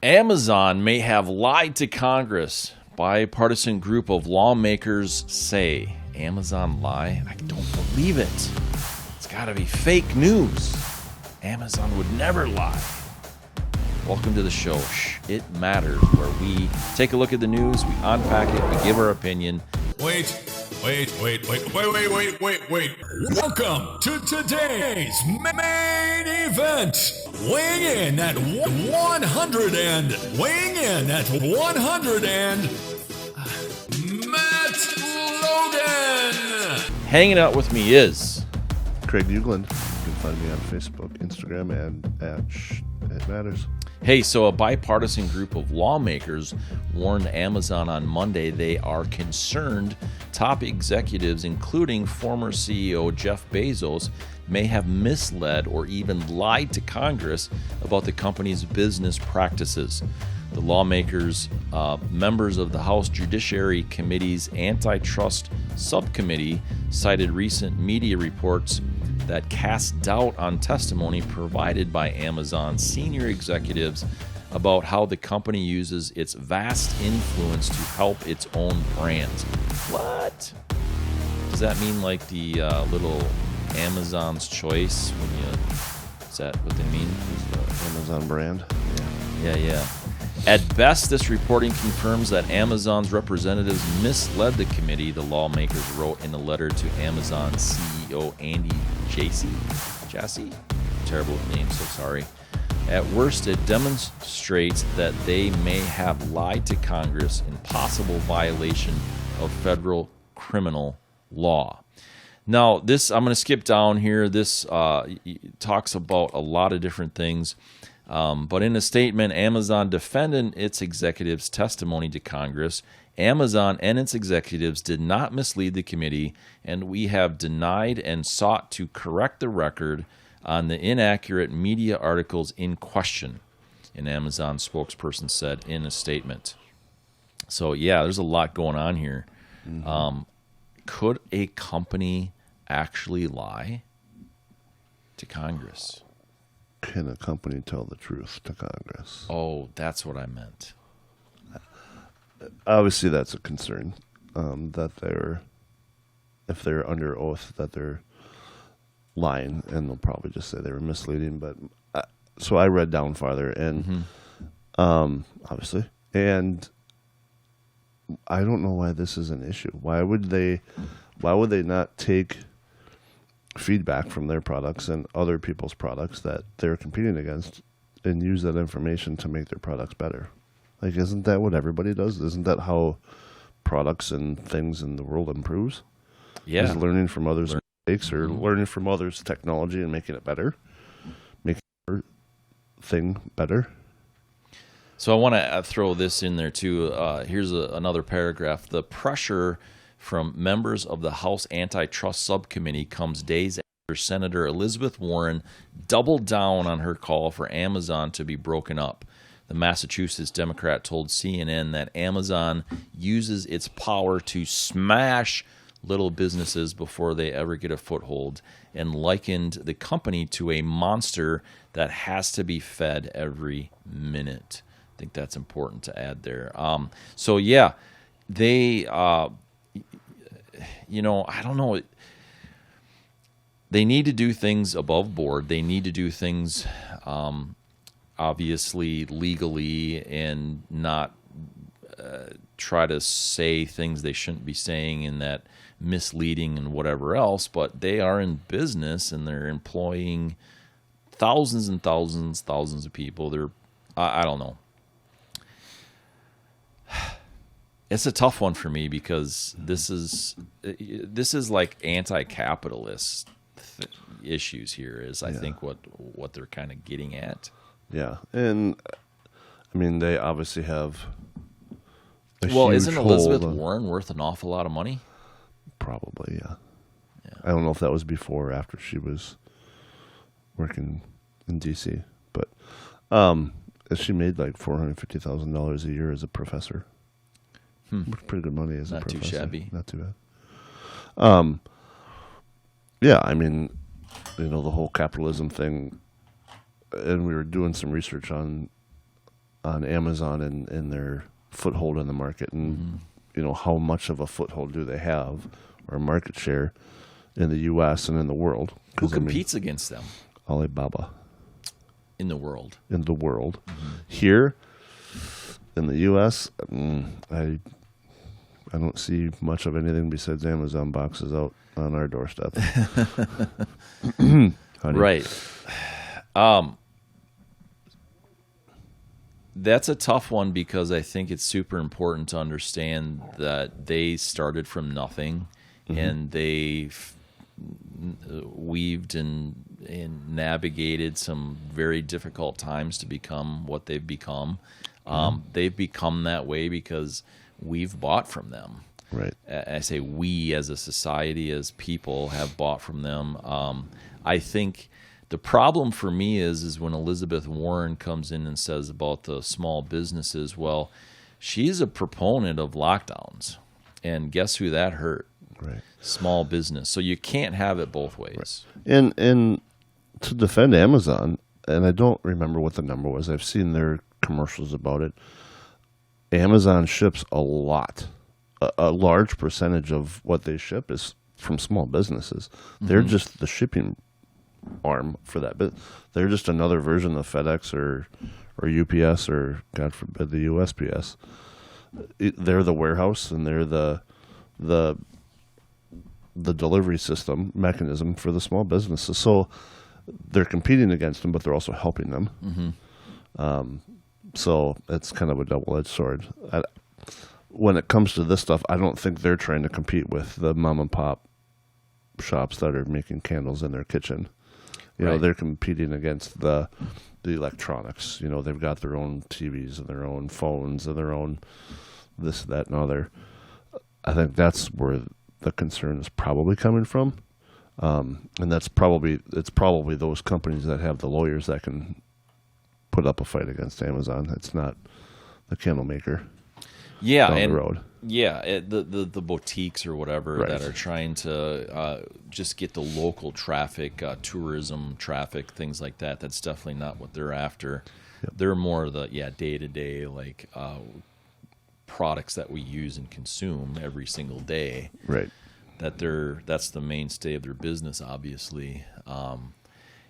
Amazon may have lied to Congress. Bipartisan group of lawmakers say. Amazon lie? I don't believe it. It's got to be fake news. Amazon would never lie. Welcome to the show, Shh, It Matters, where we take a look at the news, we unpack it, we give our opinion. Wait. Welcome to today's main event. Weighing in at 100 and Matt Logan. Hanging out with me is Craig Ugland. You can find me on Facebook, Instagram, and at Shh, It Matters. Hey, so a bipartisan group of lawmakers warned Amazon on Monday they are concerned top executives, including former CEO Jeff Bezos, may have misled or even lied to Congress about the company's business practices. The lawmakers, members of the House Judiciary Committee's Antitrust Subcommittee, cited recent media reports that cast doubt on testimony provided by Amazon senior executives about how the company uses its vast influence to help its own brands. What? Does that mean like the little Amazon's Choice? Is that what they mean? The Amazon brand. Yeah. At best, this reporting confirms that Amazon's representatives misled the committee, the lawmakers wrote in a letter to Amazon CEO Andy Jassy? Terrible name, so sorry. At worst, it demonstrates that they may have lied to Congress in possible violation of federal criminal law. Now, I'm going to skip down here. This talks about a lot of different things. But in a statement, Amazon defended its executives' testimony to Congress. Amazon and its executives did not mislead the committee, and we have denied and sought to correct the record on the inaccurate media articles in question, an Amazon spokesperson said in a statement. So, yeah, there's a lot going on here. Mm-hmm. Could a company actually lie to Congress? Can a company tell the truth to Congress? Oh, that's what I meant. Obviously, that's a concern, that if they're under oath, that they're lying, and they'll probably just say they were misleading. But so I read down farther, and obviously, and I don't know why this is an issue. Why would they not take feedback from their products and other people's products that they're competing against and use that information to make their products better? Like, isn't that what everybody does? Isn't that how products and things in the world improves? Yeah. Is learning from others' mistakes or learning from others' technology and making it better, making your thing better. So I want to throw this in there too. Here's another paragraph. The pressure from members of the House Antitrust Subcommittee comes days after Senator Elizabeth Warren doubled down on her call for Amazon to be broken up. The Massachusetts Democrat told CNN that Amazon uses its power to smash little businesses before they ever get a foothold, and likened the company to a monster that has to be fed every minute. I think that's important to add there. So yeah, they, I don't know. They need to do things above board. They need to do things, obviously, legally, and not try to say things they shouldn't be saying in that misleading and whatever else. But they are in business, and they're employing thousands and thousands of people. I don't know. It's a tough one for me because this is like anti-capitalist issues here. I think what they're kind of getting at. Yeah, and I mean they obviously have. Isn't Elizabeth Warren worth an awful lot of money? Probably, yeah. I don't know if that was before or after she was working in D.C., but she made like $450,000 a year as a professor. Pretty good money as a professor. Not too shabby. Not too bad. Yeah, I mean, the whole capitalism thing, and we were doing some research on on Amazon and their foothold in the market, and how much of a foothold do they have or market share in the U.S. and in the world? Who competes against them? Alibaba. In the world. In the world. Here in the U.S., I don't see much of anything besides Amazon boxes out on our doorstep. Right. That's a tough one because I think it's super important to understand that they started from nothing and they weaved and navigated some very difficult times to become what they've become. They've become that way because we've bought from them. Right. I say we as a society, as people, have bought from them. I think the problem for me is when Elizabeth Warren comes in and says about the small businesses, well, she's a proponent of lockdowns. And guess who that hurt? Right. Small business. So you can't have it both ways. Right. And to defend Amazon, and I don't remember what the number was. I've seen their commercials about it. Amazon ships a lot. A large percentage of what they ship is from small businesses. They're just the shipping arm for that. But they're just another version of FedEx or UPS or, God forbid, the USPS. They're the warehouse and they're the delivery system mechanism for the small businesses. So they're competing against them, but they're also helping them. So it's kind of a double-edged sword. When it comes to this stuff, I don't think they're trying to compete with the mom and pop shops that are making candles in their kitchen. You know, they're competing against the electronics. You know, they've got their own TVs and their own phones and their own this, that, and other. I think that's where the concern is probably coming from, and it's probably those companies that have the lawyers that can put up a fight against Amazon. It's not the candle maker. Yeah, down and the road. The boutiques or whatever that are trying to just get the local traffic, tourism traffic, things like that. That's definitely not what they're after. Yep. They're more the day to day products that we use and consume every single day. Right. That's the mainstay of their business, obviously.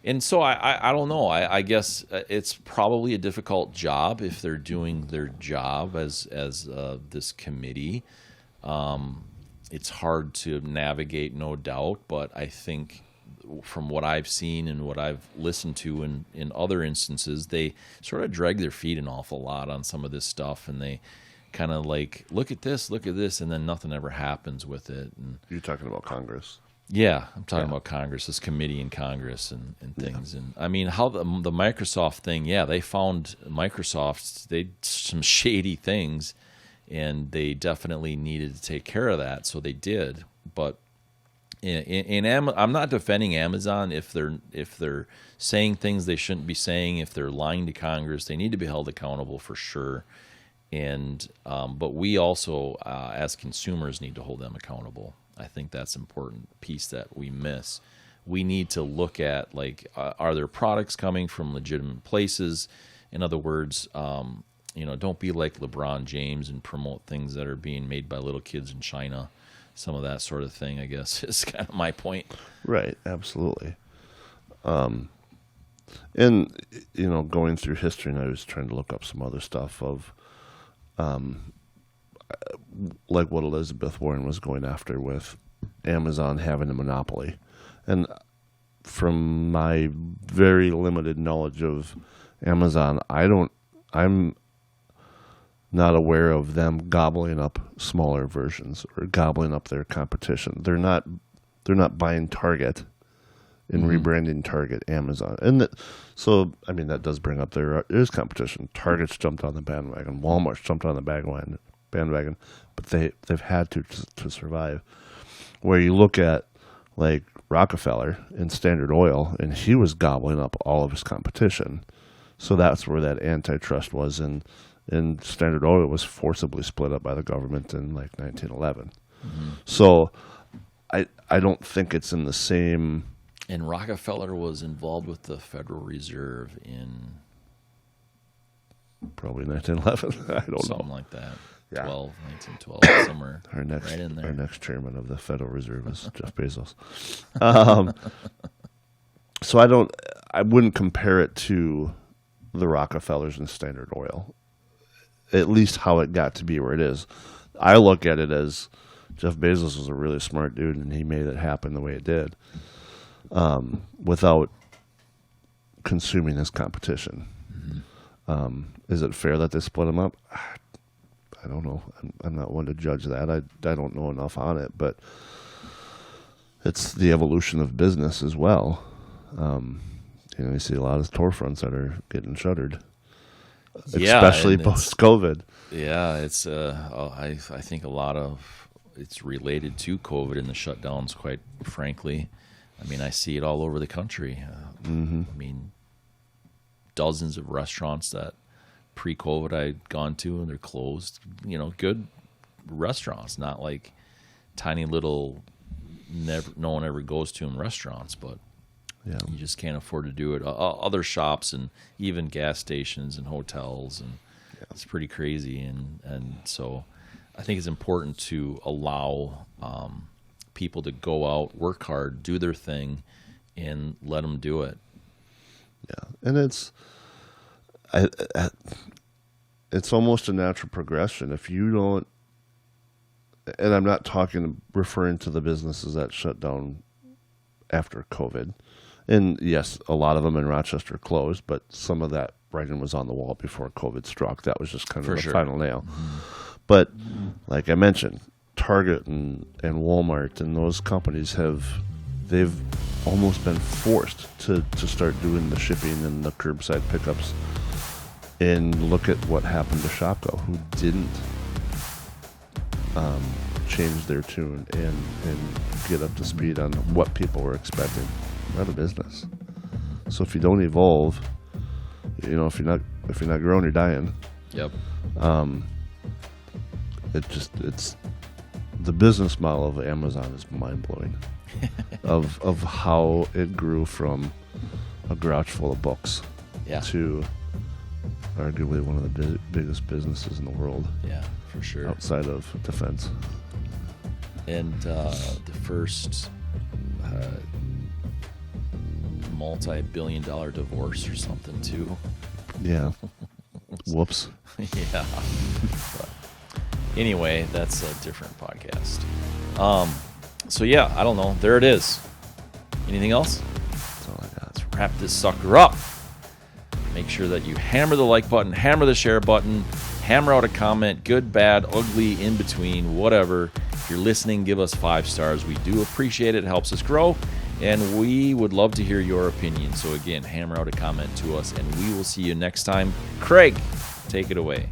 And so I don't know. I guess it's probably a difficult job if they're doing their job as this committee. It's hard to navigate, no doubt. But I think from what I've seen and what I've listened to in other instances, they sort of drag their feet an awful lot on some of this stuff, and they kind of look at this, and then nothing ever happens with it. And you're talking about Congress. Yeah, I'm talking about Congress, this committee in Congress and things. And I mean, how the Microsoft thing, they found Microsoft, they did some shady things, and they definitely needed to take care of that, so they did. But I'm not defending Amazon if they're saying things they shouldn't be saying, if they're lying to Congress. They need to be held accountable for sure. And but we also, as consumers, need to hold them accountable. I think that's an important piece that we miss. We need to look at, are there products coming from legitimate places? In other words, don't be like LeBron James and promote things that are being made by little kids in China. Some of that sort of thing, I guess, is kind of my point. Right, absolutely. And, going through history, and I was trying to look up some other stuff of like what Elizabeth Warren was going after with Amazon having a monopoly. And from my very limited knowledge of Amazon, I'm not aware of them gobbling up smaller versions or gobbling up their competition. They're not buying Target and rebranding Target Amazon. And that does bring up there is competition. Target's jumped on the bandwagon. Walmart's jumped on the bandwagon, but they've had to survive. Where you look at like Rockefeller and Standard Oil, and he was gobbling up all of his competition. So that's where that antitrust was, and Standard Oil was forcibly split up by the government in 1911. So I don't think it's in the same. And Rockefeller was involved with the Federal Reserve Probably 1911. I don't Something know. like that. Yeah. 1912, somewhere Our next, right in there. our next chairman of the Federal Reserve is Jeff Bezos. So I wouldn't compare it to the Rockefellers and Standard Oil. At least how it got to be where it is. I look at it as Jeff Bezos was a really smart dude, and he made it happen the way it did, without consuming his competition. Is it fair that they split him up? I don't know. I'm not one to judge that. I don't know enough on it, but it's the evolution of business as well. You see a lot of storefronts that are getting shuttered, especially post-COVID. Yeah, it's I think a lot of it's related to COVID and the shutdowns. Quite frankly, I mean, I see it all over the country. I mean, dozens of restaurants that pre-COVID I'd gone to and they're closed. Good restaurants, not like tiny little no one ever goes to them restaurants, but Yeah. you just can't afford to do it. Other shops and even gas stations and hotels, and it's pretty crazy. And so I think it's important to allow people to go out, work hard, do their thing, and let them do it. Yeah, and it's almost a natural progression. If you don't, and I'm not referring to the businesses that shut down after COVID. And yes, a lot of them in Rochester closed, but some of that writing was on the wall before COVID struck. That was just kind of the final nail. But like I mentioned, Target and Walmart and those companies they've almost been forced to start doing the shipping and the curbside pickups. And look at what happened to Shopko, who didn't change their tune and get up to speed on what people were expecting. Out of business. So if you don't evolve, if you're not growing, you're dying. Yep. It's the business model of Amazon is mind blowing. of how it grew from a garage full of books to arguably one of the biggest businesses in the world. Yeah, for sure. Outside of defense. And the first multi-billion-dollar divorce or something too. Yeah. Whoops. Yeah. But anyway, that's a different podcast. So yeah, I don't know. There it is. Anything else? That's all I got. Let's wrap this sucker up. Make sure that you hammer the like button, hammer the share button, hammer out a comment, good, bad, ugly, in between, whatever. If you're listening, give us 5 stars. We do appreciate it. It helps us grow. And we would love to hear your opinion. So again, hammer out a comment to us, and we will see you next time. Craig, take it away.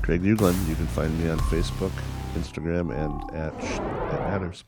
Craig Uglin. You can find me on Facebook, Instagram, and at Shhh, It Matters.